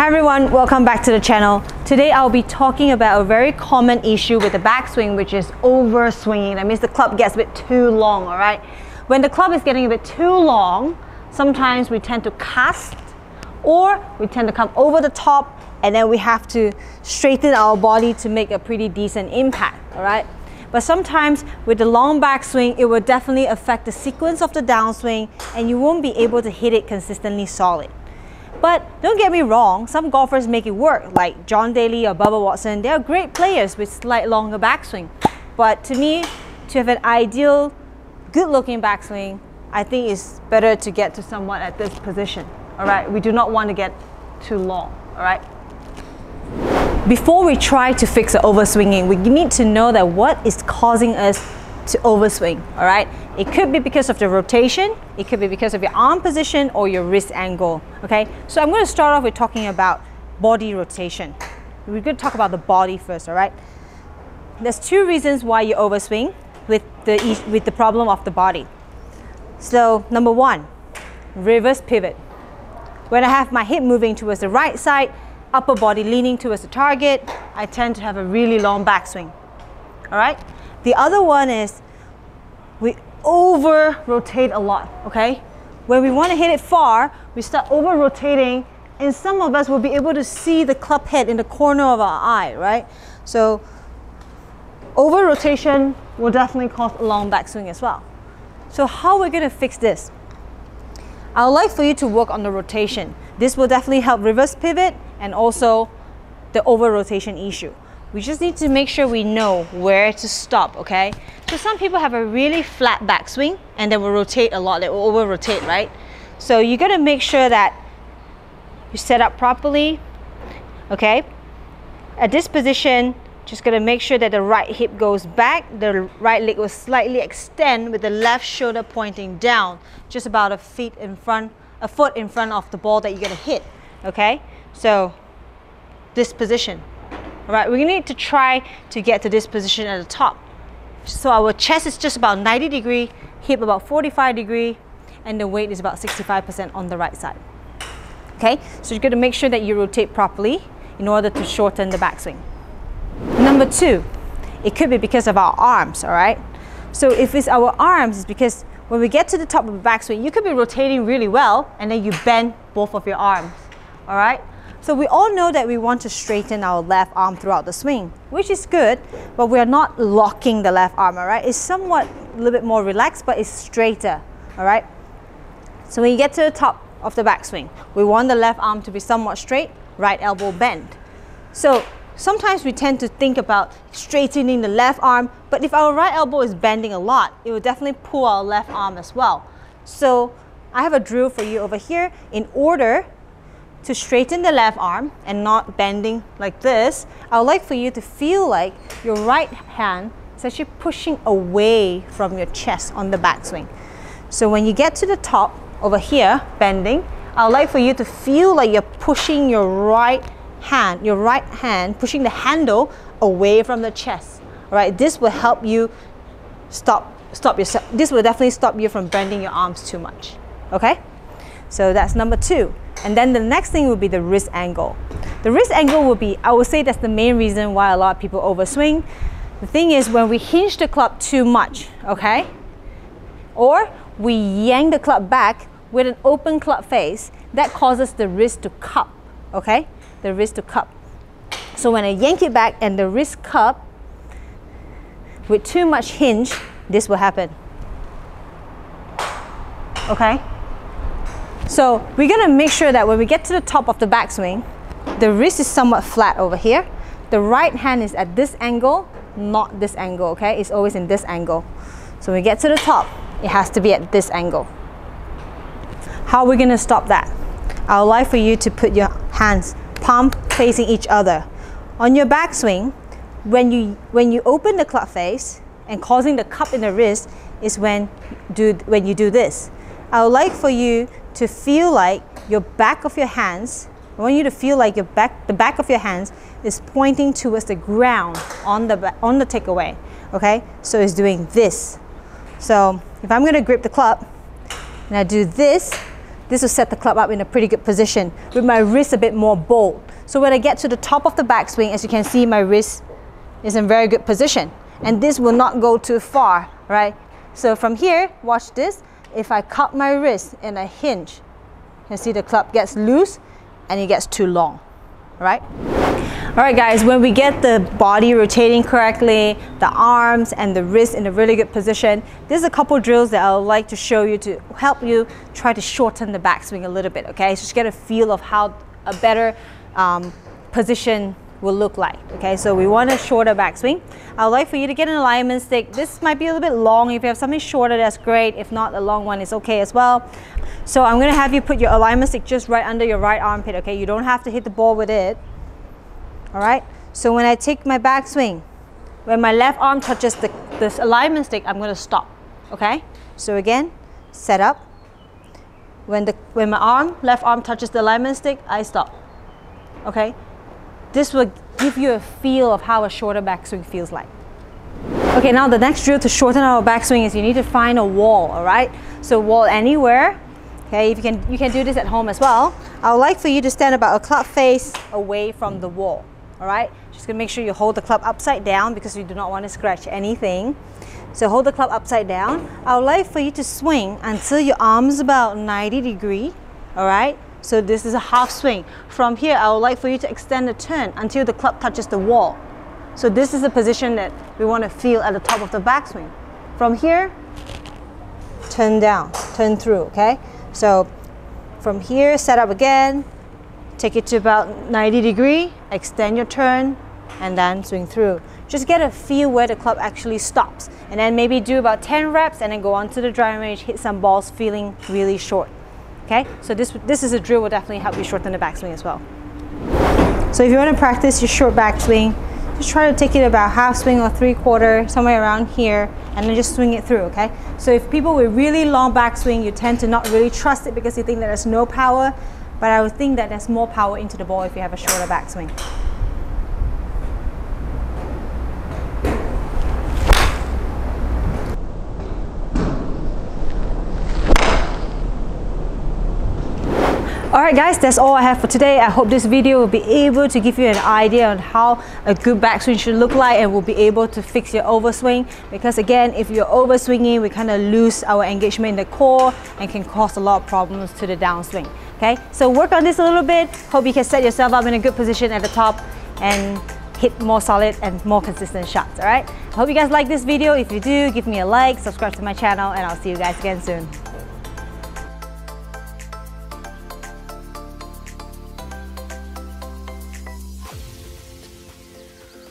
Hi everyone, welcome back to the channel. Today I'll be talking about a very common issue with the backswing, which is overswinging. That means the club gets a bit too long, alright? When the club is getting a bit too long, sometimes we tend to cast or we tend to come over the top, and then we have to straighten our body to make a pretty decent impact, alright? But sometimes with the long backswing, it will definitely affect the sequence of the downswing and you won't be able to hit it consistently solid. But don't get me wrong, some golfers make it work, like John Daly or Bubba Watson. They are great players with slight longer backswing. But to me, to have an ideal, good-looking backswing, I think it's better to get to somewhat at this position. All right, we do not want to get too long. All right. Before we try to fix the overswinging, we need to know that what is causing us to overswing. All right. It could be because of the rotation, it could be because of your arm position or your wrist angle, okay? So I'm going to start off with talking about body rotation. We're going to talk about the body first, all right? There's two reasons why you overswing with the problem of the body. So number one, reverse pivot. When I have my hip moving towards the right side, upper body leaning towards the target, I tend to have a really long backswing, all right? The other one is we over rotate a lot, okay? When we want to hit it far, we start over rotating, and some of us will be able to see the club head in the corner of our eye, right? So over rotation will definitely cause a long backswing as well. So how are we going to fix this? I would like for you to work on the rotation. This will definitely help reverse pivot and also the over rotation issue. We just need to make sure we know where to stop, okay? So some people have a really flat backswing and they will rotate a lot, they will over rotate, right? So you gotta make sure that you set up properly, okay? At this position, just gotta make sure that the right hip goes back, the right leg will slightly extend with the left shoulder pointing down, just about a foot in front of the ball that you're gonna hit, okay? So this position. All right, we need to try to get to this position at the top. So our chest is just about 90 degree, hip about 45 degree, and the weight is about 65% on the right side. Okay, so you're going to make sure that you rotate properly in order to shorten the backswing. Number two, it could be because of our arms, all right? So if it's our arms, it's because when we get to the top of the backswing, you could be rotating really well, and then you bend both of your arms, all right? So we all know that we want to straighten our left arm throughout the swing, which is good, but we are not locking the left arm, all right? It's somewhat a little bit more relaxed, but it's straighter, all right? So when you get to the top of the backswing, we want the left arm to be somewhat straight, right elbow bend. So sometimes we tend to think about straightening the left arm, but if our right elbow is bending a lot, it will definitely pull our left arm as well. So I have a drill for you over here. In order to straighten the left arm and not bending like this, I would like for you to feel like your right hand is actually pushing away from your chest on the backswing. So when you get to the top over here, bending, I would like for you to feel like you're pushing your right hand, pushing the handle away from the chest. All right, this will help you stop yourself. This will definitely stop you from bending your arms too much. Okay, so that's number two. And then the next thing will be the wrist angle. The wrist angle will be, I would say that's the main reason why a lot of people overswing. The thing is when we hinge the club too much, okay? Or we yank the club back with an open club face, that causes the wrist to cup, okay? The wrist to cup. So when I yank it back and the wrist cup with too much hinge, this will happen, okay? So we're going to make sure that when we get to the top of the backswing, the wrist is somewhat flat over here. The right hand is at this angle, not this angle, okay? It's always in this angle. So when we get to the top, it has to be at this angle. How are we going to stop that? I would like for you to put your hands palm facing each other. On your backswing, when you open the club face and causing the cup in the wrist is when you do this. I would like for you to feel like your back of your hands, I want you to feel like the back of your hands is pointing towards the ground on the takeaway, okay? So it's doing this. So if I'm going to grip the club and I do this, this will set the club up in a pretty good position with my wrist a bit more bold. So when I get to the top of the backswing, as you can see, my wrist is in very good position. And this will not go too far, right? So from here, watch this. If I cup my wrist and I hinge, you can see the club gets loose and it gets too long, right? All right, guys, when we get the body rotating correctly, the arms and the wrist in a really good position, there's a couple drills that I would like to show you to help you try to shorten the backswing a little bit, okay? So just get a feel of how a better position will look like, okay? So we want a shorter backswing. I would like for you to get an alignment stick. This might be a little bit long. If you have something shorter, that's great. If not, a long one is okay as well. So I'm gonna have you put your alignment stick just right under your right armpit, okay? You don't have to hit the ball with it. All right, so when I take my backswing, when my left arm touches this alignment stick, I'm going to stop, okay? So again, set up. When my left arm touches the alignment stick, I stop, okay? This will give you a feel of how a shorter backswing feels like. Okay, now the next drill to shorten our backswing is you need to find a wall, all right? So wall anywhere, okay? If you can do this at home as well. I would like for you to stand about a club face away from the wall. All right, just gonna make sure you hold the club upside down because you do not want to scratch anything. So hold the club upside down. I would like for you to swing until your arm is about 90 degrees. All right, so this is a half swing. From here, I would like for you to extend the turn until the club touches the wall. So this is the position that we want to feel at the top of the backswing. From here, turn down, turn through, okay? So from here, set up again. Take it to about 90 degrees, extend your turn, and then swing through. Just get a feel where the club actually stops. And then maybe do about 10 reps and then go on to the driving range, hit some balls feeling really short. Okay, so this is a drill will definitely help you shorten the backswing as well. So if you want to practice your short backswing, just try to take it about half swing or 3/4, somewhere around here, and then just swing it through, okay? So if people with really long backswing, you tend to not really trust it because you think that there's no power. But I would think that there's more power into the ball if you have a shorter backswing. Alright guys, that's all I have for today. I hope this video will be able to give you an idea on how a good backswing should look like and will be able to fix your overswing. Because again, if you're overswinging, we kind of lose our engagement in the core and can cause a lot of problems to the downswing. Okay, so work on this a little bit. Hope you can set yourself up in a good position at the top and hit more solid and more consistent shots, alright? I hope you guys like this video. If you do, give me a like, subscribe to my channel, and I'll see you guys again soon.